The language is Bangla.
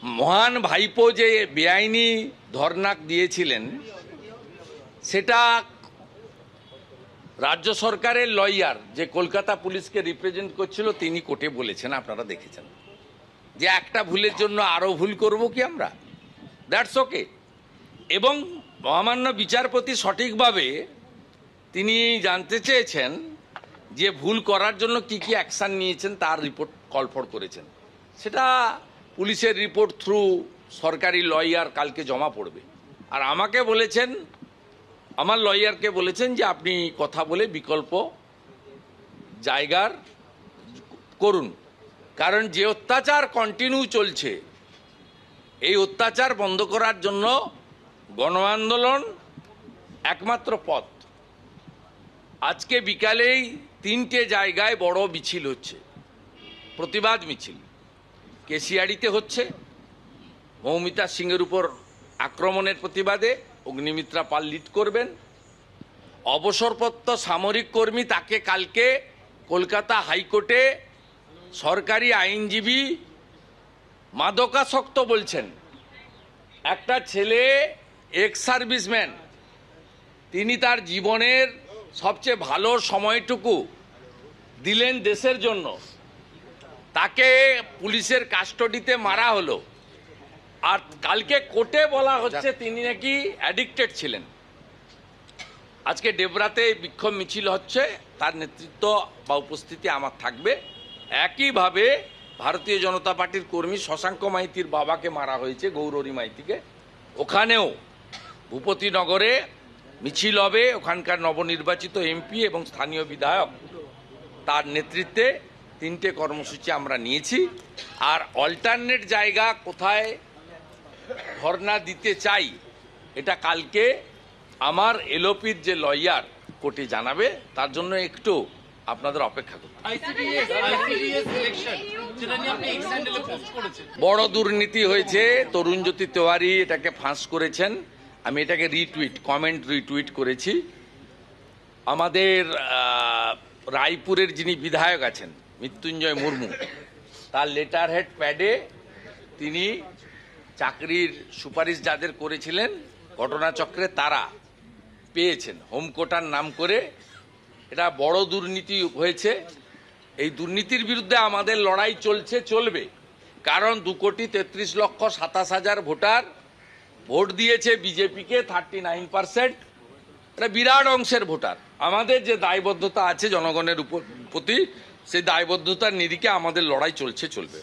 মহান ভাইপো যে বেআইনি ধর্ণা দিয়েছিলেন সেটা রাজ্য সরকারের লয়ার যে কলকাতা পুলিশকে রিপ্রেজেন্ট করছিল তিনি কোর্টে বলেছেন, আপনারা দেখেছেন, যে একটা ভুলের জন্য আরও ভুল করব কি আমরা, দ্যাটস ওকে। এবং মহামান্য বিচারপতি সঠিকভাবে তিনি জানতে চেয়েছেন যে ভুল করার জন্য কি কি অ্যাকশান নিয়েছেন তার রিপোর্ট কলফর করেছেন। সেটা পুলিশের রিপোর্ট থ্রু সরকারি লয়ার কালকে জমা পড়বে। আর আমাকে বলেছেন, আমার লয়ারকে বলেছেন যে আপনি কথা বলে বিকল্প জায়গার করুন, কারণ যে অত্যাচার কন্টিনিউ চলছে এই অত্যাচার বন্ধ করার জন্য গণ আন্দোলন একমাত্র পথ। আজকে বিকালেই 3টে জায়গায় বড় মিছিল হচ্ছে, প্রতিবাদ মিছিল। কেশিয়াড়িতে হচ্ছে মৌমিতা সিংয়ের উপর আক্রমণের প্রতিবাদে, অগ্নিমিত্রা পাল লিড করবেন। অবসরপ্রাপ্ত সামরিক কর্মী তাকে কালকে কলকাতা হাইকোর্টে সরকারি আইনজীবী মাদকাসক্ত বলছেন। একটা ছেলে এক্স সার্ভিসম্যান, তিনি তার জীবনের সবচেয়ে ভালো সময়টুকু দিলেন দেশের জন্য, তাকে পুলিশের কাস্টডিতে মারা হলো। আর কালকে কোর্টে বলা হচ্ছে তিনি নাকি অ্যাডিক্টেড ছিলেন। আজকে ডেবরাতে বিক্ষোভ মিছিল হচ্ছে, তার নেতৃত্ব বা উপস্থিতি আমার থাকবে। একইভাবে ভারতীয় জনতা পার্টির কর্মী শশাঙ্ক মাইতির বাবাকে মারা হয়েছে, গৌরী মাইতিকে, ওখানেও ভূপতিনগরে মিছিল হবে। ওখানকার নবনির্বাচিত এমপি এবং স্থানীয় বিধায়ক তার নেতৃত্বে 3টে কর্মসূচি আমরা নিয়েছি। আর অল্টারনেট জায়গা কোথায় ধর্ণা দিতে চাই এটা কালকে আমার এলওপির যে লয়ার কোর্টে জানাবে, তার জন্য একটু আপনাদের অপেক্ষা করুন। বড় দুর্নীতি হয়েছে, তরুণজ্যোতি তেওয়ারি এটাকে ফাঁস করেছেন। আমি এটাকে কমেন্ট রিটুইট করেছি। আমাদের রায়পুরের যিনি বিধায়ক আছেন মৃত্যুঞ্জয় মুর্মু, তার লেটার হেড প্যাডে তিনি চাকরির সুপারিশ যাদের করেছিলেন ঘটনাচক্রে তারা পেয়েছেন হোম কোটার নাম করে। এটা বড় দুর্নীতি হয়েছে। এই দুর্নীতির বিরুদ্ধে আমাদের লড়াই চলছে, চলবে। কারণ 2,33,27,000 ভোটার ভোট দিয়েছে বিজেপিকে, 39%। এটা বিরাট অংশের ভোটার। আমাদের যে দায়বদ্ধতা আছে জনগণের প্রতি, সেই দায়বদ্ধতার নিরিখে আমাদের লড়াই চলছে, চলবে।